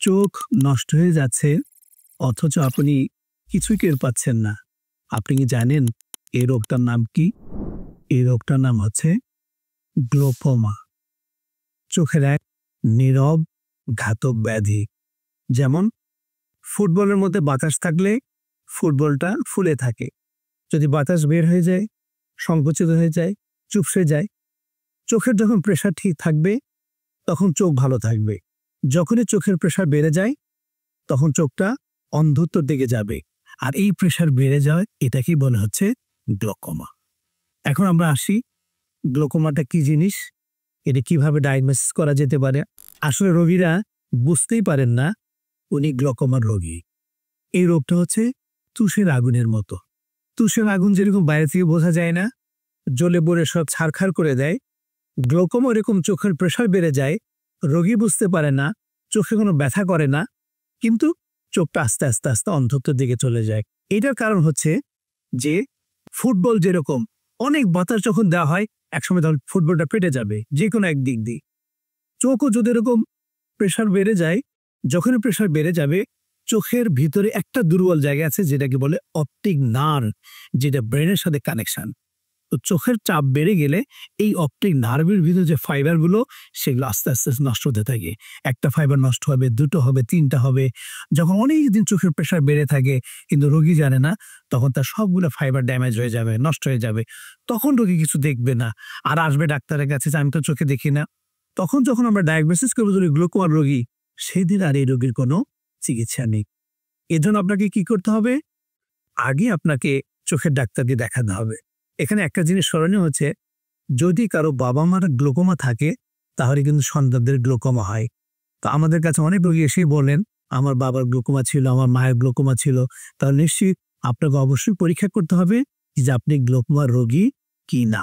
চোখ নষ্ট হয়ে যাচ্ছে অথচ আপনি কিছুই টের পাচ্ছেন না। আপনি কি জানেন এই রোগটার নাম কি? এই রোগটার নাম হচ্ছে গ্লোকোমা। চোখের এক নীরব ঘাতক ব্যাধি। যেমন ফুটবলের মধ্যে বাতাস থাকলে ফুটবলটা ফুলে থাকে, যদি বাতাস বের হয়ে যায়, সংকুচিত হয়ে যায়, চুপসে যায়, চোখের যখন প্রেশার ঠিক থাকবে তখন চোখ ভালো থাকবে। যখনই চোখের প্রেশার বেড়ে যায় তখন চোখটা অন্ধত্বর দিকে যাবে। আর এই প্রেশার বেড়ে যায় এটাকেই বলা হচ্ছে গ্লোকোমা। এখন আমরা আসি, গ্লোকোমাটা কি জিনিস, এটা কিভাবে ডায়াগনোসিস করা যেতে পারে। আসলে রোগীরা বুঝতেই পারেন না উনি গ্লোকোমার রোগী। এই রোগটা হচ্ছে তুষের আগুনের মতো। তুষের আগুন যেরকম বাইরে থেকে বোঝা যায় না, জ্বলে পড়ে সব ছারখার করে দেয়, গ্লোকোমা এরকম চোখের প্রেশার বেড়ে যায়, রোগী বুঝতে পারে না, চোখে কোনো ব্যথা করে না, কিন্তু চোখটা আস্তে আস্তে আস্তে অন্ধত্বের দিকে চলে যায়। এটার কারণ হচ্ছে যে ফুটবল যেরকম অনেক বাতাস যখন দেওয়া হয় একসময় তখন ফুটবলটা ফেটে যাবে যে কোনো এক দিক দিয়ে। চোখও যদি এরকম প্রেশার বেড়ে যায়, যখনই প্রেশার বেড়ে যাবে চোখের ভিতরে একটা দুর্বল জায়গা আছে যেটাকে বলে অপটিক নার্ভ, যেটা ব্রেনের সাথে কানেকশন। তো চোখের চাপ বেড়ে গেলে এই অপটিক নার্ভের ভিতরে যে ফাইবারগুলো সেগুলো আস্তে আস্তে নষ্ট হতে থাকে। একটা ফাইবার নষ্ট হবে, দুটো হবে, তিনটা হবে। যখন অনেক দিন চোখের প্রেশার বেড়ে থাকে কিন্তু রোগী জানে না, তখন তার সবগুলো ফাইবার ড্যামেজ হয়ে যাবে, নষ্ট হয়ে যাবে। তখন রোগী কিছু দেখবে না, আর আসবে ডাক্তারের কাছে যে আমি তো চোখে দেখি না। তখন যখন আমরা ডায়াগনোসিস করবো যদি গ্লোকোমার রোগী, সেদিন আর এই রোগীর কোনো চিকিৎসা নেই। এজন্য আপনাকে কি করতে হবে, আগে আপনাকে চোখের ডাক্তারকে দেখাতে হবে। এখানে একটা জিনিস স্মরণীয় হচ্ছে, যদি কারো বাবা মার গ্লোকোমা থাকে তাহলে কিন্তু সন্তানদের গ্লোকোমা হয়। তো আমাদের কাছে অনেক রোগী এসেই বলেন আমার বাবার গ্লোকোমা ছিল, আমার মায়ের গ্লোকোমা ছিল। তাহলে নিশ্চয়ই আপনাকে অবশ্যই পরীক্ষা করতে হবে যে আপনি গ্লোকোমার রোগী কি না।